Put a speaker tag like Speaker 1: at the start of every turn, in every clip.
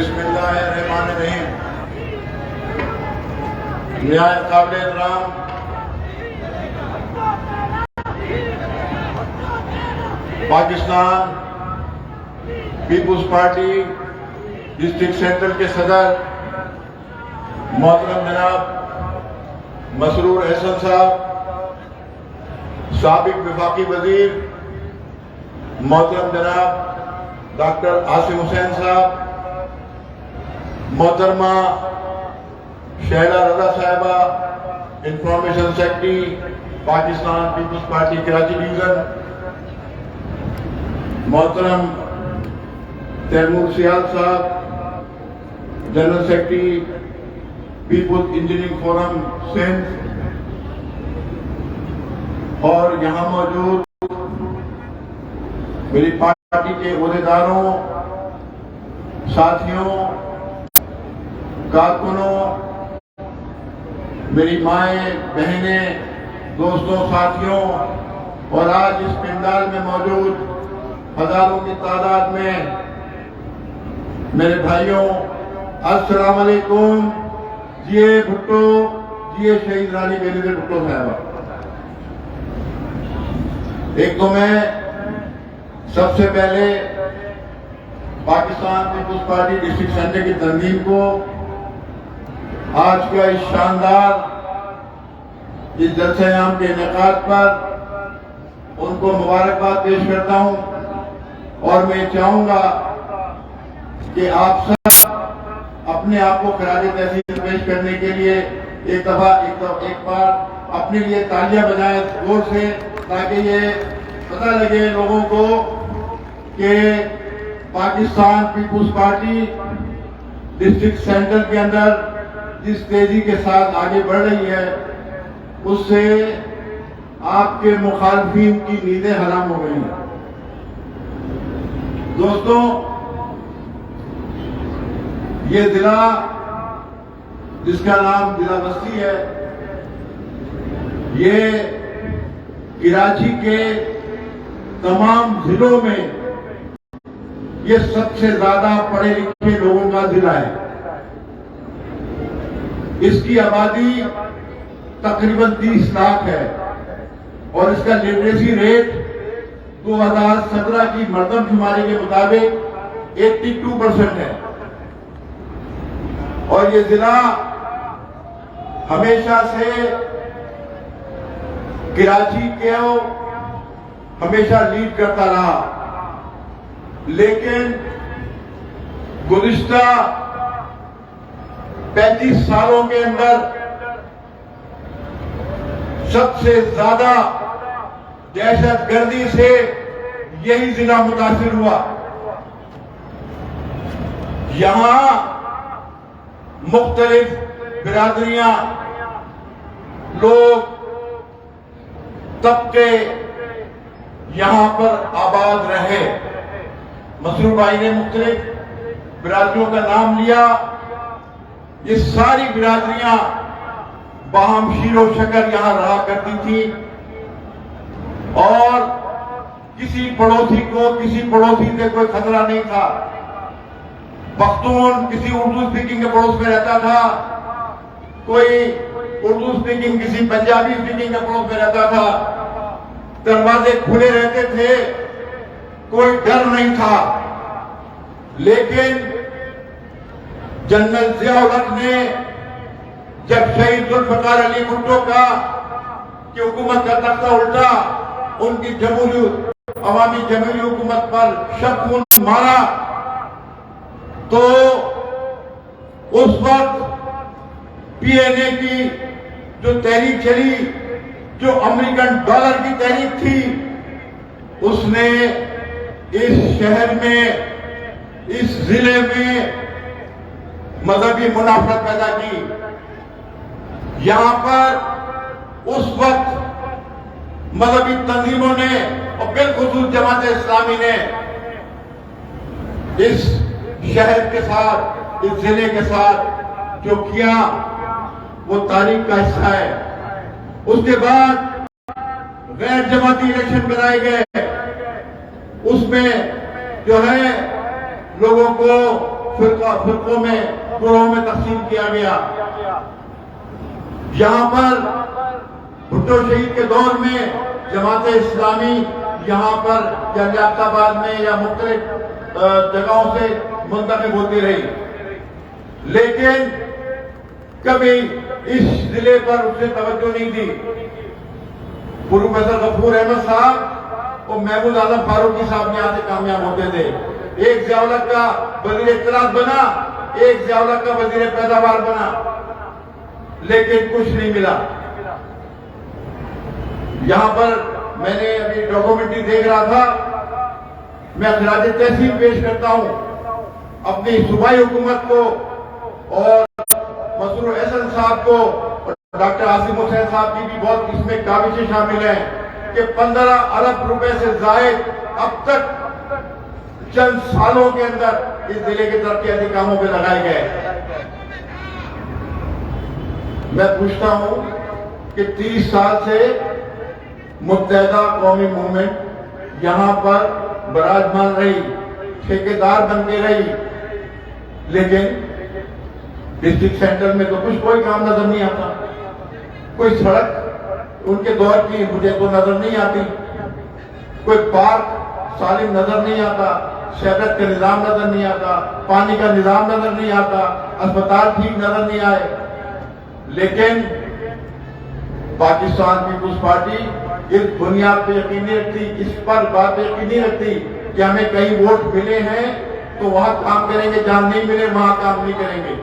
Speaker 1: بسم اللہ الرحمن الرحیم۔ نہایت قابل احترام Pakistan peoples party district central کے صدر محترم جناب مسرور احسن صاحب، سابق وفاقی وزیر محترم جناب ڈاکٹر عاصم حسین صاحب، محترمہ شہلا رضا صاحبہ، information secretary Pakistan peoples party Karachi division, محترم تیمور سیال صاحب، general secretary peoples engineering forum Sindh, اور یہاں موجود میری پارٹی کے عہدیداروں، ساتھیوں، کارکنوں، میری مائیں، بہنیں، دوستوں، ساتھیوں، اور آج اس پنڈال میں موجود ہزاروں کی تعداد میں میرے بھائیوں، السلام علیکم۔ جیے بھٹو، جیے شہید رانی بینظیر بھٹو صاحبہ۔ ایک تو میں سب سے پہلے Pakistan peoples party district centre کی تنظیم کو آج کا اس شاندار اس جلسہ عام کے انعقاد پر ان کو مبارکباد پیش کرتا ہوں، اور میں چاہوں گا کہ آپ سب اپنے آپ کو خراج تحسین پیش کرنے کے لیے ایک بار اپنے لیے تالیاں بجائیں زور سے، تاکہ یہ پتہ لگے لوگوں کو کہ Pakistan peoples party district centre کے اندر جس تیزی کے ساتھ آگے بڑھ رہی ہے، اس سے آپ کے مخالفین کی نیندیں حرام ہو گئی ہیں۔ دوستوں، یہ ضلع جس کا نام ضلع بستی ہے، یہ کراچی کے تمام ضلعوں میں یہ سب سے زیادہ پڑھے لکھے لوگوں کا ضلع ہے۔ اس کی آبادی تقریباً 30 لاکھ ہے، اور اس کا لٹریسی ریٹ 2017 کی مردم شماری کے مطابق 82% ہے۔ اور یہ ضلع ہمیشہ سے کراچی کو ہمیشہ لیڈ کرتا رہا، لیکن گزشتہ 35 سالوں کے اندر سب سے زیادہ دہشت گردی سے یہی ضلع متاثر ہوا۔ یہاں مختلف برادریاں، لوگ، طبقے یہاں پر آباد رہے۔ مسرور بھائی نے مختلف برادریوں کا نام لیا۔ یہ ساری برادریاں باہم شیر و شکر یہاں رہا کرتی تھی، اور کسی پڑوسی سے کوئی خطرہ نہیں تھا۔ پختون کسی اردو اسپیکنگ کے پڑوس میں رہتا تھا، کوئی اردو اسپیکنگ کسی پنجابی اسپیکنگ کے پڑوس میں رہتا تھا، دروازے کھلے رہتے تھے، کوئی ڈر نہیں تھا۔ لیکن جنرل ضیاء الحق نے جب شہید ذوالفقار علی بھٹو کی حکومت کا تختہ الٹا، ان کی عوامی جمہوری حکومت پر شب خون مارا، تو اس وقت پی این اے کی جو تحریک چلی، جو امریکن ڈالر کی تحریک تھی، اس نے اس شہر میں، اس ضلع میں مذہبی منافرت پیدا کی۔ یہاں پر اس وقت مذہبی تنظیموں نے، اور بالخصوص جماعت اسلامی نے، اس شہر کے ساتھ، اس ضلع کے ساتھ جو کیا وہ تاریخ کا حصہ ہے۔ اس کے بعد غیر جماعتی الیکشن کرائے گئے، اس میں جو ہے لوگوں کو فرقوں میں گروہوں میں تقسیم کیا گیا. یہاں پر بھٹو شہید کے دور میں جماعت اسلامی یہاں پر یا لیاقت آباد میں یا مختلف جگہوں سے منتخب ہوتی رہی, لیکن کبھی اس ضلع پر اس نے توجہ نہیں دی. پروفیسر غفور احمد صاحب اور محمود اعظم فاروقی صاحب یہاں سے کامیاب ہوتے تھے. ایک ضیاء الحق کا وزیر اطلاعات بنا, ایک ضیاء الحق کا وزیر پیداوار بنا, لیکن کچھ نہیں ملا. یہاں پر میں نے ابھی ڈاکومنٹری دیکھ رہا تھا, میں خراج تحسین پیش کرتا ہوں اپنی صوبائی حکومت کو اور مسرور احسن صاحب کو, ڈاکٹر عاصم حسین صاحب کی بھی بہت اس میں کاوشیں شامل ہیں کہ 15 ارب روپے سے زائد اب تک چند سالوں کے اندر اس ضلع کے ترقیاتی کاموں پہ لگائے گئے. میں پوچھتا ہوں کہ 30 سال سے متحدہ قومی موومنٹ یہاں پر براجمان رہی, ٹھیکیدار بن کے رہی, لیکن ڈسٹرکٹ سینٹر میں تو کوئی کام نظر نہیں آتا. کوئی سڑک ان کے دور کی مجھے تو نظر نہیں آتی, کوئی پارک سالم نظر نہیں آتا, صحت کا نظام نظر نہیں آتا, پانی کا نظام نظر نہیں آتا, اسپتال ٹھیک نظر نہیں آئے. لیکن پاکستان پیپلز پارٹی اس بنیاد پہ یقین نہیں رکھتی, اس پر بات یقین نہیں رکھتی کہ ہمیں کئی ووٹ ملے ہیں تو وہاں کام کریں گے, جہاں نہیں ملے وہاں کام نہیں کریں گے.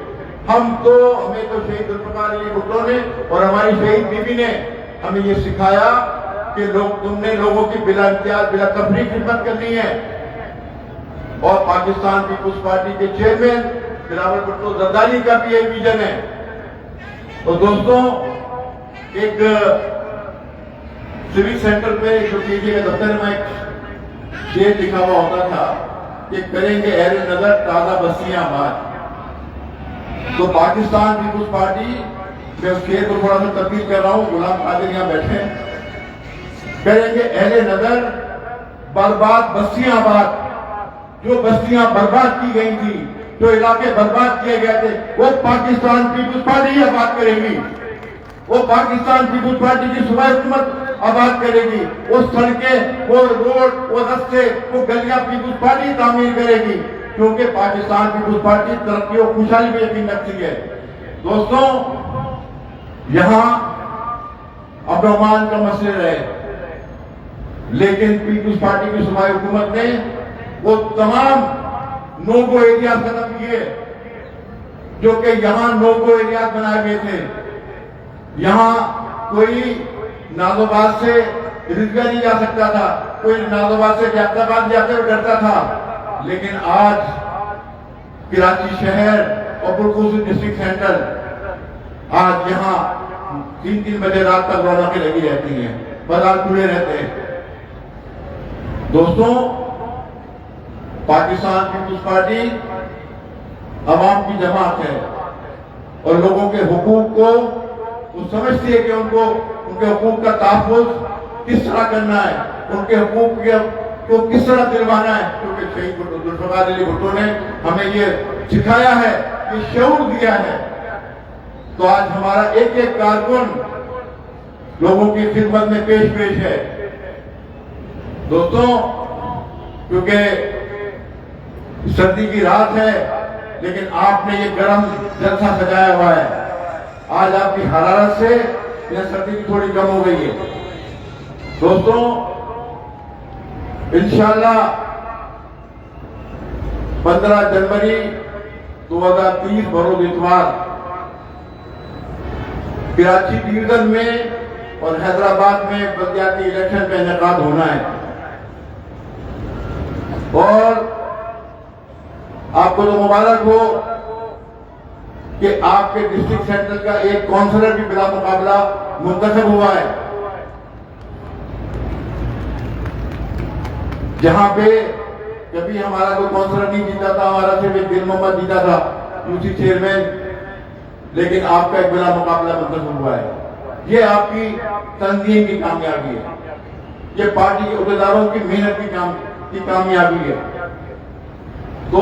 Speaker 1: ہمیں تو شہید ذوالفقار علی بھٹو نے اور ہماری شہید بیوی نے ہمیں یہ سکھایا کہ تم نے لوگوں کی بلا امتیاز بلا تفریق خدمت کرنی ہے. اور پاکستان پیپلز پارٹی کے چیئرمین بلاول بھٹو زرداری کا بھی ایک ویژن ہے. اور دوستوں, ایک سیوک سینٹر پہ جو پی جی کے دفتر میں ایک شعر لکھا ہوا ہوتا تھا کہ کریں گے اہل نظر تازہ بستیاں آباد. تو پاکستان پیپلز پارٹی, میں اس شعر کو تھوڑا سا تبدیل کر رہا ہوں, غلام قادر یہاں بیٹھے ہیں, کریں گے اہل نظر برباد بستیاں آباد. جو بستیاں برباد کی گئی تھی, جو علاقے برباد کیے گئے تھے, وہ پاکستان پیپلز پارٹی آباد کرے گی. وہ پاکستان پیپلز پارٹی کی صوبائی حکومت آباد کرے گی. وہ سڑکیں, وہ روڈ, وہ رستے, وہ گلیاں پیپلز پارٹی تعمیر کرے گی, کیونکہ پاکستان پیپلز پارٹی ترقی و خوشحالی پہ یقین رکھتی ہے. دوستوں, یہاں امن کا مسئلہ رہے, لیکن پیپلز پارٹی کی صوبائی حکومت نے وہ تمام نو گو ایریاز ختم کیے جو کہ یہاں نو گو ایریاز بنائے گئے تھے. یہاں کوئی نازوباد سے رضگا نہیں جا سکتا تھا, کوئی نازوباد سے لیاقت آباد جاتے ہوئے ڈرتا تھا. لیکن آج کراچی شہر اور بالخصوص ڈسٹرکٹ سینٹر, آج یہاں 3 بجے رات تک رونقیں لگی رہتی ہیں, بازار کھلے رہتے ہیں. دوستوں, پاکستان پیپلز پارٹی عوام کی جماعت ہے اور لوگوں کے حقوق کو وہ سمجھتی ہے کہ ان کے حقوق کا تحفظ کس طرح کرنا ہے, ان کے حقوق کو کس طرح دلوانا ہے. کیونکہ شہید ذوالفقار علی بھٹو نے ہمیں یہ سکھایا ہے, یہ شعور دیا ہے. تو آج ہمارا ایک ایک کارکن لوگوں کی خدمت میں پیش ہے. دوستوں, کیونکہ سردی کی رات ہے, لیکن آپ نے یہ گرم جلسہ سجایا ہوا ہے. آج آپ کی حرارت سے یہ سردی کی تھوڑی کم ہو گئی ہے. دوستوں, انشاءاللہ 15 جنوری 2030 بروز اتوار کراچی ڈویژن میں اور حیدرآباد میں بلدیاتی الیکشن کا انعقاد ہونا ہے. اور آپ کو تو مبارک ہو کہ آپ کے ڈسٹرکٹ سینٹر کا ایک کونسلر بھی بلا مقابلہ منتخب ہوا ہے. جہاں پہ کبھی ہمارا کوئی کونسلر نہیں جیتا تھا, ہمارا صرف ایک دل محمد جیتا تھا یوسی چیئرمین, لیکن آپ کا ایک بلا مقابلہ منتخب ہوا ہے. یہ آپ کی تنظیم کی کامیابی ہے, یہ پارٹی کے عہدیداروں کی محنت کی کامیابی ہے. تو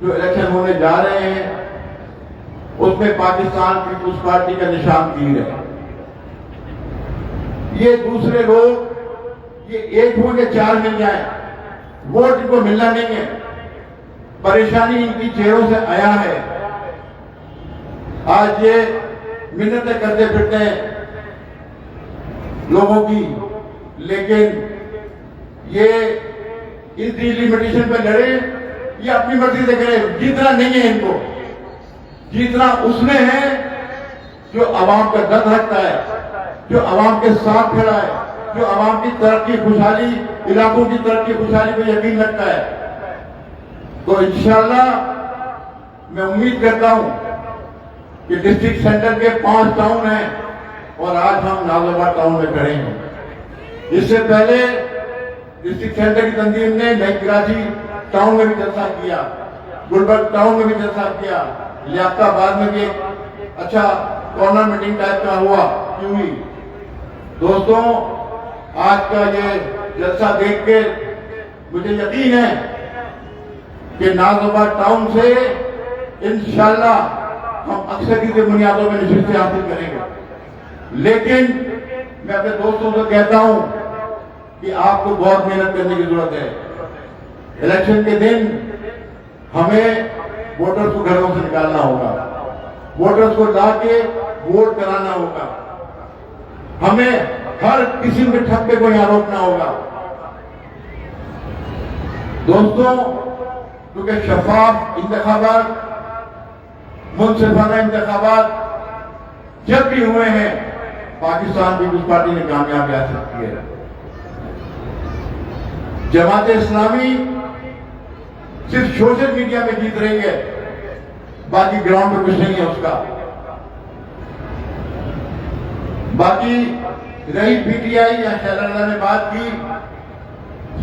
Speaker 1: جو الیکشن ہونے جا رہے ہیں اس میں پاکستان پیپلز پارٹی کا نشان تیر ہے. یہ دوسرے لوگ یہ ایک ہو کے 4 مل جائیں، ووٹ ان کو ملنا نہیں ہے. پریشانی ان کی چہروں سے آیا ہے. آج یہ منتیں کرتے پھرتے ہیں لوگوں کی، لیکن یہ اس ڈیلیمیٹیشن پہ لڑے یہ اپنی مرضی سے کرے. جیتنا نہیں ہے ان کو، جیتنا اس میں ہے جو عوام کا درد رکھتا ہے، جو عوام کے ساتھ کھڑا ہے، جو عوام کی ترقی خوشحالی، علاقوں کی ترقی خوشحالی پہ یقین رکھتا ہے. تو انشاءاللہ میں امید کرتا ہوں کہ ڈسٹرکٹ سینٹر کے 5 ٹاؤن ہیں اور آج ہم ناز آباد ٹاؤن میں کھڑے ہیں. اس سے پہلے ڈسٹرکٹ سینٹر کی تنظیم نے نئی کراچی ٹاؤن میں بھی جلسہ کیا، گلبرگ ٹاؤن میں بھی جلسہ کیا، لیاقت آباد میں بھی ایک اچھا کارنر میٹنگ ٹائپ کا ہوا کی ہوئی. دوستوں آج کا یہ جلسہ دیکھ کے مجھے یقین ہے کہ ناز آباد ٹاؤن سے انشاءاللہ ہم اکثریت کی بنیادوں میں نشستیں حاصل کریں گے. لیکن میں اپنے دوستوں سے کہتا ہوں کہ آپ کو بہت محنت کرنے کی ضرورت ہے. الیکشن کے دن ہمیں ووٹرز کو گھروں سے نکالنا ہوگا، ووٹرز کو لا کے ووٹ کرانا ہوگا، ہمیں ہر قسم کے ٹھپے کو یہاں روکنا ہوگا. دوستوں کیونکہ شفاف انتخابات، منصفانہ انتخابات جب بھی ہوئے ہیں پاکستان پیپلز پارٹی نے کامیابی حاصل کی ہے. جماعت اسلامی صرف سوشل میڈیا میں جیت رہی ہے، باقی گراؤنڈ میں کچھ نہیں ہے اس کا. باقی رہی پی ٹی آئی یا شہزاد اللہ نے بات کی،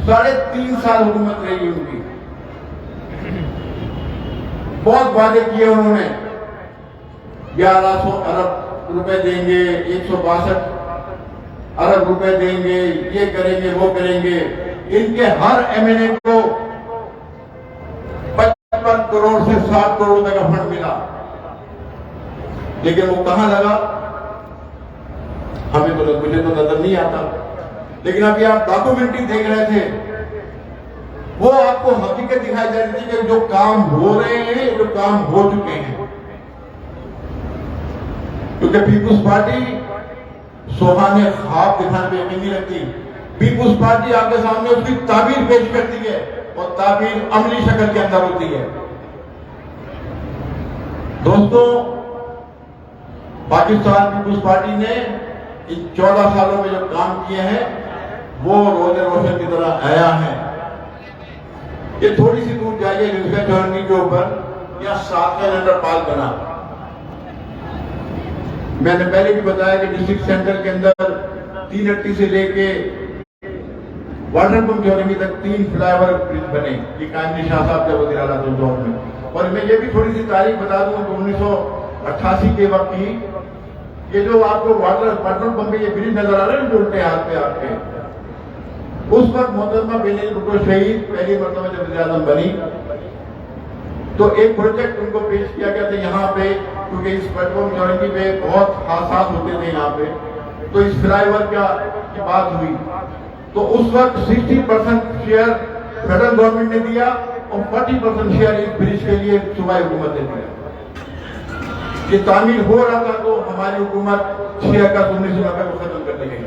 Speaker 1: 3.5 سال حکومت رہی ان کی، بہت وعدے کیے انہوں نے، 1100 ارب روپے دیں گے، 162 ارب روپے دیں گے، یہ کریں گے وہ کریں گے. ان کے ہر ایم این اے کو 55 کروڑ سے 60 کروڑ روپے کا فنڈ ملا، لیکن وہ کہاں لگا ہمیں تو مجھے تو نظر نہیں آتا. لیکن ابھی آپ ڈاکومنٹری دیکھ رہے تھے، وہ آپ کو حقیقت دکھائی جا رہی تھی کہ جو کام ہو رہے ہیں، جو کام ہو چکے ہیں. کیونکہ پیپلز پارٹی سوہانے خواب دکھانے پہ یقین نہیں رکھتی. پیپلز پارٹی آپ کے سامنے اس کی تعبیر پیش کرتی ہے اور تعبیر عملی شکل کے اندر ہوتی ہے. دوستوں پاکستان پیپلز پارٹی نے ان 14 سالوں میں جو کام کیے ہیں وہ روز روشن کی طرح آیا ہے. یہ تھوڑی سی دور جائیے ریلوے جرنی کے اوپر، یا ساتھ انڈر پال بنا. میں نے پہلے بھی بتایا کہ ڈسٹرکٹ سینٹر کے اندر 380 سے لے کے واٹر پمپ جوڑنگی تک 3 فلائی اوور برج بنے. یہ قائم شاہ صاحب کے وزیر اعلیٰ کے دور میں. اور میں یہ بھی تھوڑی سی تاریخ بتا دوں کہ 1988 کے وقت کی یہ جو آپ کو واٹر پمپ یہ برج نظر آ رہا ہے جو الٹے ہاتھ پہ آپ کے، اس وقت محترمہ بے نظیر بھٹو شہید پہلی مرتبہ جب وزیر اعظم بنی تو ایک پروجیکٹ ان کو پیش کیا گیا تھا یہاں پہ، کیونکہ اس پیٹرول جوڑنگی پہ بہت حادثات ہوتے تھے یہاں پہ، تو اس فلائی اوور کی بات ہوئی. تو اس وقت 60% شیئر فیڈرل گورنمنٹ نے دیا اور 40% شیئر اس برج کے لیے صوبائی حکومت نے دیا. یہ تعمیر ہو رہا تھا تو ہماری حکومت 6 اگست 1990 کو ختم کر دی گئی.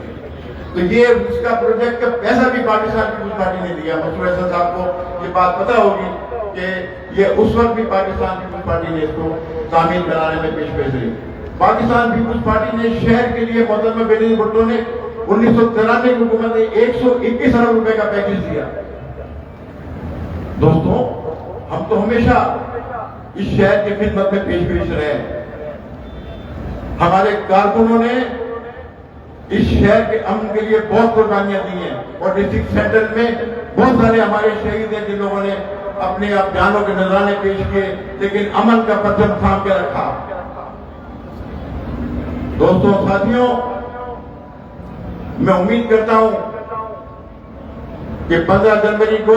Speaker 1: تو یہ اس کا پروجیکٹ کا پیسہ بھی پاکستان پیپلز پارٹی نے دیا. مسعود حسن صاحب کو یہ بات پتہ ہوگی کہ یہ اس وقت بھی پاکستان پیپلز پارٹی نے اس کو تعمیر کرانے میں پیش رہی. پاکستان پیپلز پارٹی نے شہر کے لیے محترمہ بے نظیر بھٹو نے 1993 کی حکومت نے 121 ارب روپے کا پیکیج دیا. دوستوں ہم تو ہمیشہ اس شہر کی خدمت میں پیش رہے ہیں. ہمارے کارکنوں نے اس شہر کے امن کے لیے بہت قربانیاں دی ہیں اور ڈسٹرکٹ سینٹر میں بہت سارے ہمارے شہید ہیں جن لوگوں نے اپنے جانوں کے نذرانے پیش کیے لیکن امن کا پرچم تھام کے رکھا. دوستوں ساتھیوں میں امید کرتا ہوں کہ 15 جنوری کو